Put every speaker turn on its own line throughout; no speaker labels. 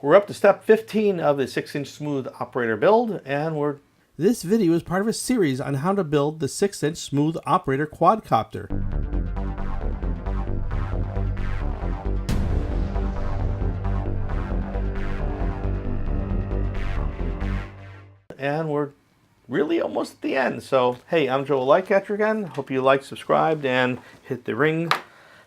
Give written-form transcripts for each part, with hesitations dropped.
We're up to step 15 of the 6-inch smooth operator build, and
This video is part of a series on how to build the 6-inch smooth operator quadcopter.
And we're really almost at the end. So, hey, I'm Joe, LikeCatcher again. Hope you like, subscribed, and hit the ring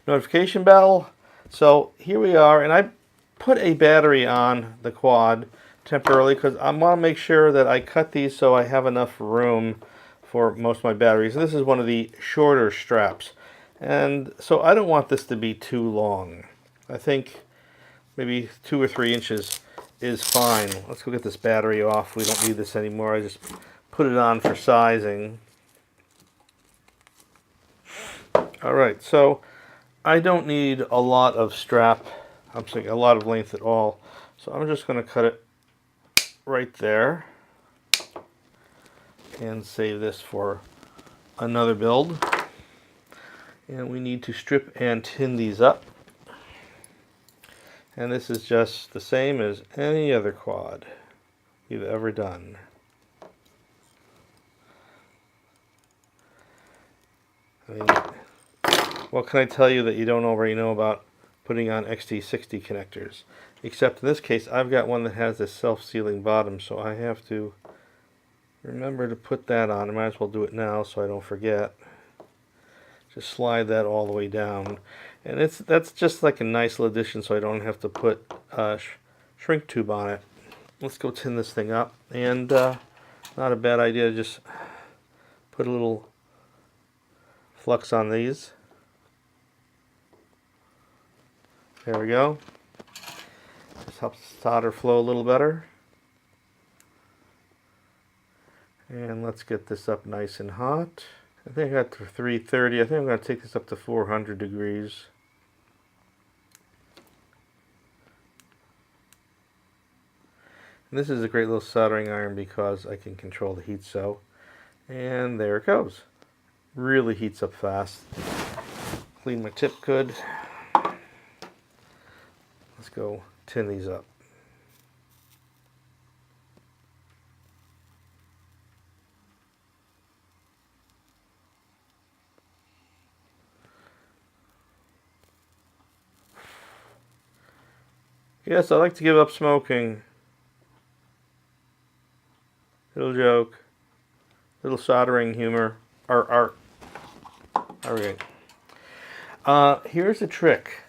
notification bell. So here we are, and I put a battery on the quad temporarily because I want to make sure that I cut these so I have enough room for most of my batteries. This is one of the shorter straps, and so I don't want this to be too long. I think maybe 2 or 3 inches is fine. Let's go get this battery off. We don't need this anymore. I just put it on for sizing. Alright, so I don't need a lot of strap, I'm saying a lot of length at all. So I'm just going to cut it right there and save this for another build. And we need to strip and tin these up. And this is just the same as any other quad you've ever done. I mean, what can I tell you that you don't already know about putting on XT60 connectors? Except in this case, I've got one that has this self-sealing bottom, so I have to remember to put that on. I might as well do it now so I don't forget. Just slide that all the way down. And that's just like a nice little addition so I don't have to put a shrink tube on it. Let's go tin this thing up. And not a bad idea to just put a little flux on these. There we go. Just helps the solder flow a little better. And let's get this up nice and hot. I think I got to 330. I think I'm going to take this up to 400 degrees. And this is a great little soldering iron because I can control the heat so. And there it goes. Really heats up fast. Clean my tip good. Let's go tin these up. Yes, I like to give up smoking. Little joke. Little soldering humor. Art. Alright. Here's a trick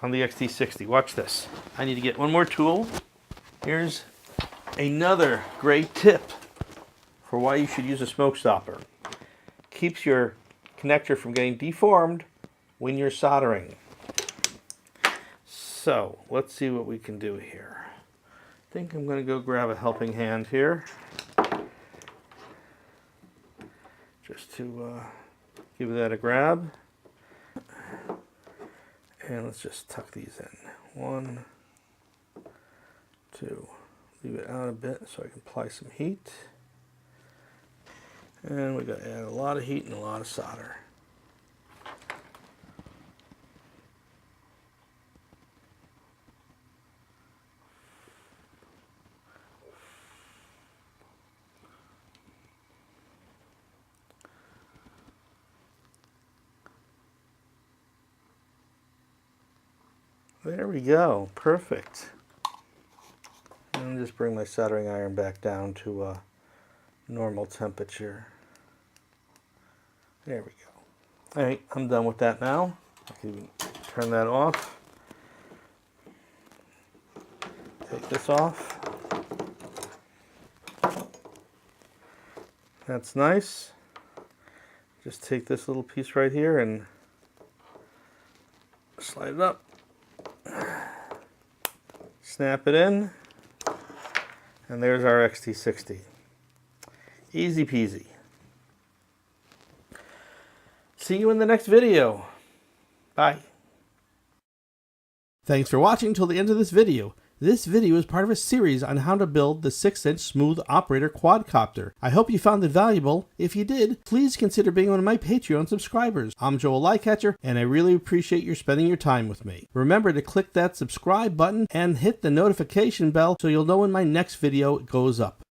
on the XT60. Watch this. I need to get one more tool. Here's another great tip for why you should use a smoke stopper. Keeps your connector from getting deformed when you're soldering. So, let's see what we can do here. I think I'm going to go grab a helping hand here. Just to give that a grab. And let's just tuck these in. 1, 2. Leave it out a bit so I can apply some heat. And we got to add a lot of heat and a lot of solder. There we go, perfect. And just bring my soldering iron back down to a normal temperature. There we go. Alright, I'm done with that now. I can turn that off. Take this off. That's nice. Just take this little piece right here and slide it up. Snap it in, and there's our XT60. Easy peasy. See you in the next video. Bye.
Thanks for watching till the end of this video. This video is part of a series on how to build the 6-inch smooth operator quadcopter. I hope you found it valuable. If you did, please consider being one of my Patreon subscribers. I'm Joel LikeCatcher, and I really appreciate your spending your time with me. Remember to click that subscribe button and hit the notification bell so you'll know when my next video goes up.